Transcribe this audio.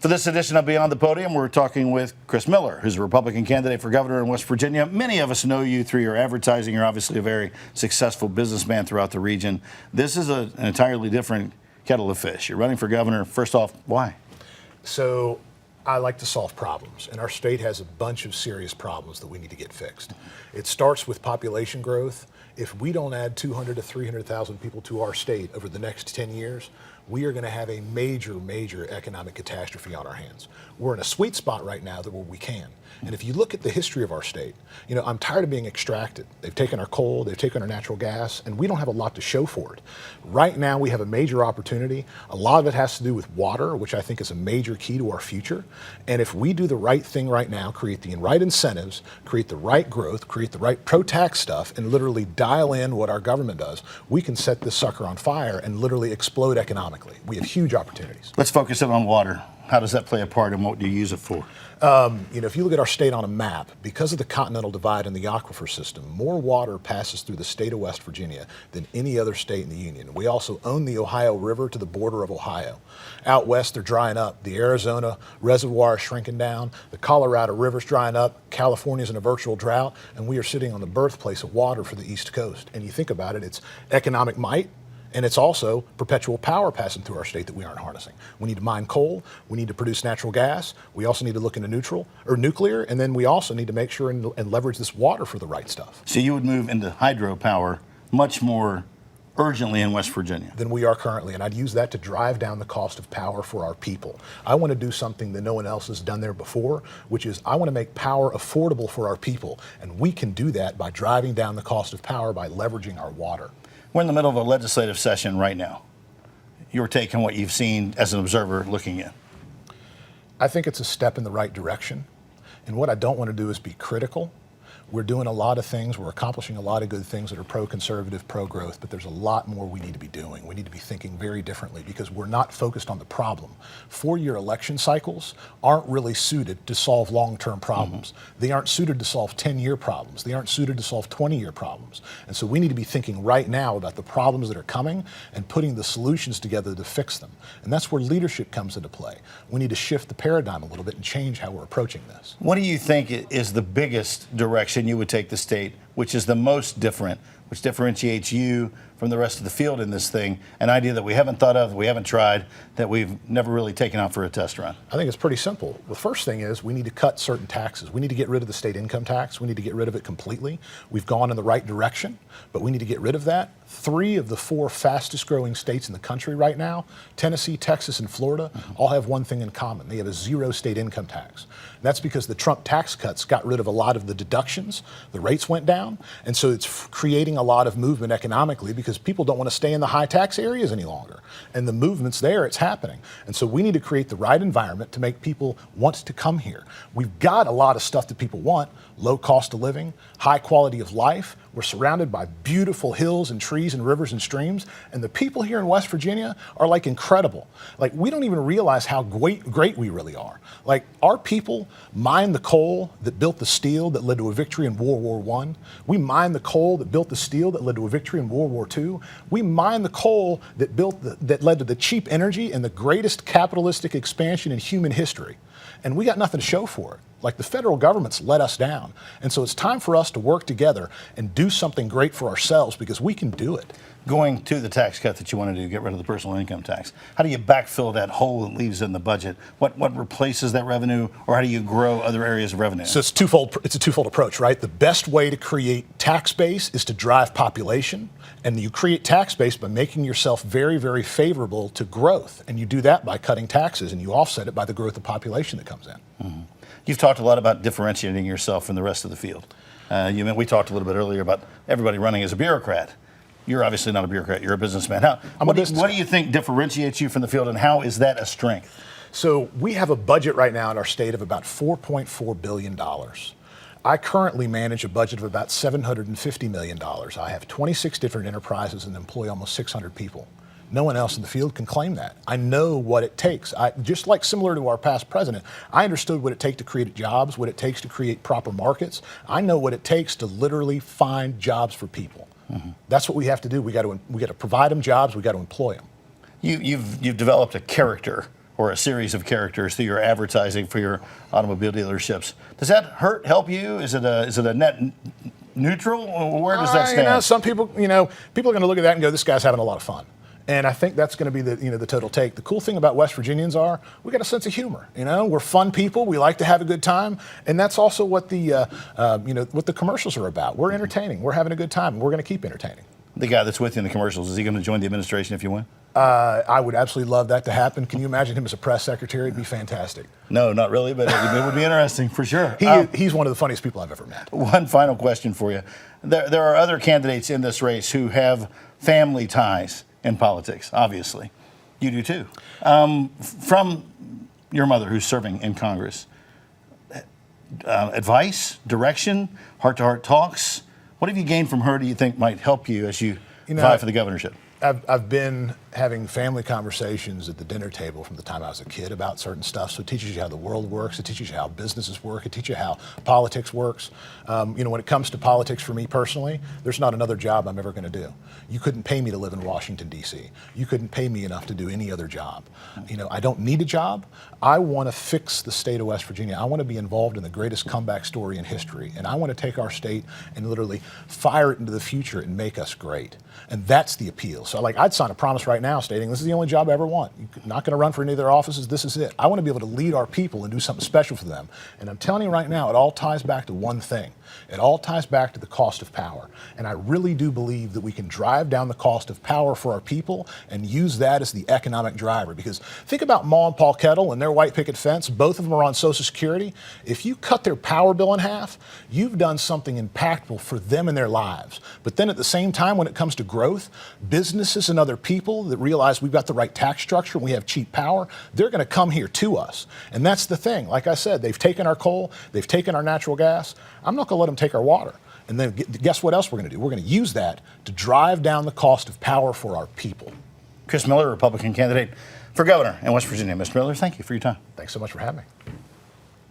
For this edition of Beyond the Podium, we're talking with Chris Miller, who's a Republican candidate for governor in West Virginia. Many of us know you through your advertising. You're obviously a very successful businessman throughout the region. This is an entirely different kettle of fish. You're running for governor. First off, why? So I like to solve problems, and our state has a bunch of serious problems that we need to get fixed. It starts with population growth. If we don't add 200 to 300,000 people to our state over the next 10 years, we are going to have a major economic catastrophe on our hands. We're in a sweet spot right now where we can. And if you look at the history of our state, you know, I'm tired of being extracted. They've taken our coal, they've taken our natural gas, and we don't have a lot to show for it. Right now, we have a major opportunity. A lot of it has to do with water, which I think is a major key to our future. And if we do the right thing right now, create the right incentives, create the right growth, create the right pro-tax stuff, and literally dial in what our government does, we can set this sucker on fire and literally explode economically. We have huge opportunities. Let's focus in on water. How does that play a part, and what do you use it for? You know, if you look at our state on a map, because of the continental divide and the aquifer system, more water passes through the state of West Virginia than any other state in the union. We also own the Ohio River to the border of Ohio. Out west, they're drying up. The Arizona reservoir is shrinking down. The Colorado River's drying up. California's in a virtual drought, and we are sitting on the birthplace of water for the East Coast. And you think about it, it's economic might, and it's also perpetual power passing through our state that we aren't harnessing. We need to mine coal. We need to produce natural gas. We also need to look into nuclear, and then we also need to make sure and leverage this water for the right stuff. So you would move into hydropower much more urgently in West Virginia than we are currently, and I'd use that to drive down the cost of power for our people. I want to do something that no one else has done there before, which is I want to make power affordable for our people, and we can do that by driving down the cost of power by leveraging our water. We're in the middle of a legislative session right now. Your take on what you've seen as an observer looking in? I think it's a step in the right direction. And what I don't want to do is be critical. We're doing a lot of things. We're accomplishing a lot of good things that are pro-conservative, pro-growth, but there's a lot more we need to be doing. We need to be thinking very differently because we're not focused on the problem. 4-year election cycles aren't really suited to solve long-term problems. They aren't suited to solve 10-year problems. They aren't suited to solve 20-year problems. And so we need to be thinking right now about the problems that are coming and putting the solutions together to fix them. And that's where leadership comes into play. We need to shift the paradigm a little bit and change how we're approaching this. What do you think is the biggest direction you would take the state, which is the most different, which differentiates you from the rest of the field in this thing, an idea that we haven't thought of, we haven't tried, that we've never really taken out for a test run? I think it's pretty simple. The first thing is we need to cut certain taxes. We need to get rid of the state income tax. We need to get rid of it completely. We've gone in the right direction, but we need to get rid of that. 3 of the 4 fastest growing states in the country right now, Tennessee, Texas, and Florida, all have one thing in common. They have a 0 state income tax. And that's because the Trump tax cuts got rid of a lot of the deductions. The rates went down. And so it's creating a lot of movement economically because people don't want to stay in the high tax areas any longer. And the movement's there, it's happening. And so we need to create the right environment to make people want to come here. We've got a lot of stuff that people want: low cost of living, high quality of life. We're surrounded by beautiful hills and trees and rivers and streams. And the people here in West Virginia are like incredible. Like, we don't even realize how great we really are. Like, our people mine the coal that built the steel that led to a victory in World War I. We mine the coal that built the steel that led to a victory in World War II. We mine the coal that that led to the cheap energy and the greatest capitalistic expansion in human history. And we got nothing to show for it. Like, the federal government's let us down. And so it's time for us to work together and do something great for ourselves because we can do it. Going to the tax cut that you want to do, get rid of the personal income tax, how do you backfill that hole that leaves in the budget? What replaces that revenue, or how do you grow other areas of revenue? So it's a twofold approach, right? The best way to create tax base is to drive population. And you create tax base by making yourself very favorable to growth. And you do that by cutting taxes, and you offset it by the growth of population that comes in. You've talked a lot about differentiating yourself from the rest of the field. We talked a little bit earlier about everybody running as a bureaucrat. You're obviously not a bureaucrat. You're a businessman. What do you think differentiates you from the field, and how is that a strength? So we have a budget right now in our state of about $4.4 billion. I currently manage a budget of about $750 million. I have 26 different enterprises and employ almost 600 people. No one else in the field can claim that. I know what it takes. Just like similar to our past president, I understood what it takes to create jobs, what it takes to create proper markets. I know what it takes to literally find jobs for people. That's what we have to do. We got to provide them jobs. We got to employ them. You've developed a character or a series of characters through your advertising for your automobile dealerships. Does that help you? Is it a net neutral? Where does that stand? Some people, people are going to look at that and go, this guy's having a lot of fun. And I think that's going to be the total take. The cool thing about West Virginians we got a sense of humor. We're fun people. We like to have a good time, and that's also what what the commercials are about. We're entertaining. We're having a good time, and we're going to keep entertaining. The guy that's with you in the commercials, is he going to join the administration if you win? I would absolutely love that to happen. Can you imagine him as a press secretary? It'd be fantastic. No, not really, but it would be interesting for sure. He's one of the funniest people I've ever met. One final question for you. There are other candidates in this race who have family ties in politics, obviously. You do too. From your mother who's serving in Congress, advice, direction, heart-to-heart talks, what have you gained from her do you think might help you as you vie for the governorship? I've been having family conversations at the dinner table from the time I was a kid about certain stuff. So it teaches you how the world works. It teaches you how businesses work. It teaches you how politics works. When it comes to politics for me personally, there's not another job I'm ever going to do. You couldn't pay me to live in Washington, D.C. You couldn't pay me enough to do any other job. I don't need a job. I want to fix the state of West Virginia. I want to be involved in the greatest comeback story in history. And I want to take our state and literally fire it into the future and make us great. And that's the appeal. So I'd sign a promise right now stating this is the only job I ever want. You're not going to run for any of their offices. This is it. I want to be able to lead our people and do something special for them. And I'm telling you right now, it all ties back to one thing. It all ties back to the cost of power. And I really do believe that we can drive down the cost of power for our people and use that as the economic driver. Because think about Ma and Paul Kettle and their white picket fence. Both of them are on Social Security. If you cut their power bill in half, you've done something impactful for them in their lives. But then at the same time, when it comes to growth, businesses and other people that realize we've got the right tax structure and we have cheap power, they're going to come here to us. And that's the thing. Like I said, they've taken our coal, they've taken our natural gas. I'm not going to let them take our water. And then guess what else we're going to do? We're going to use that to drive down the cost of power for our people. Chris Miller, Republican candidate for governor in West Virginia. Mr. Miller, thank you for your time. Thanks so much for having me.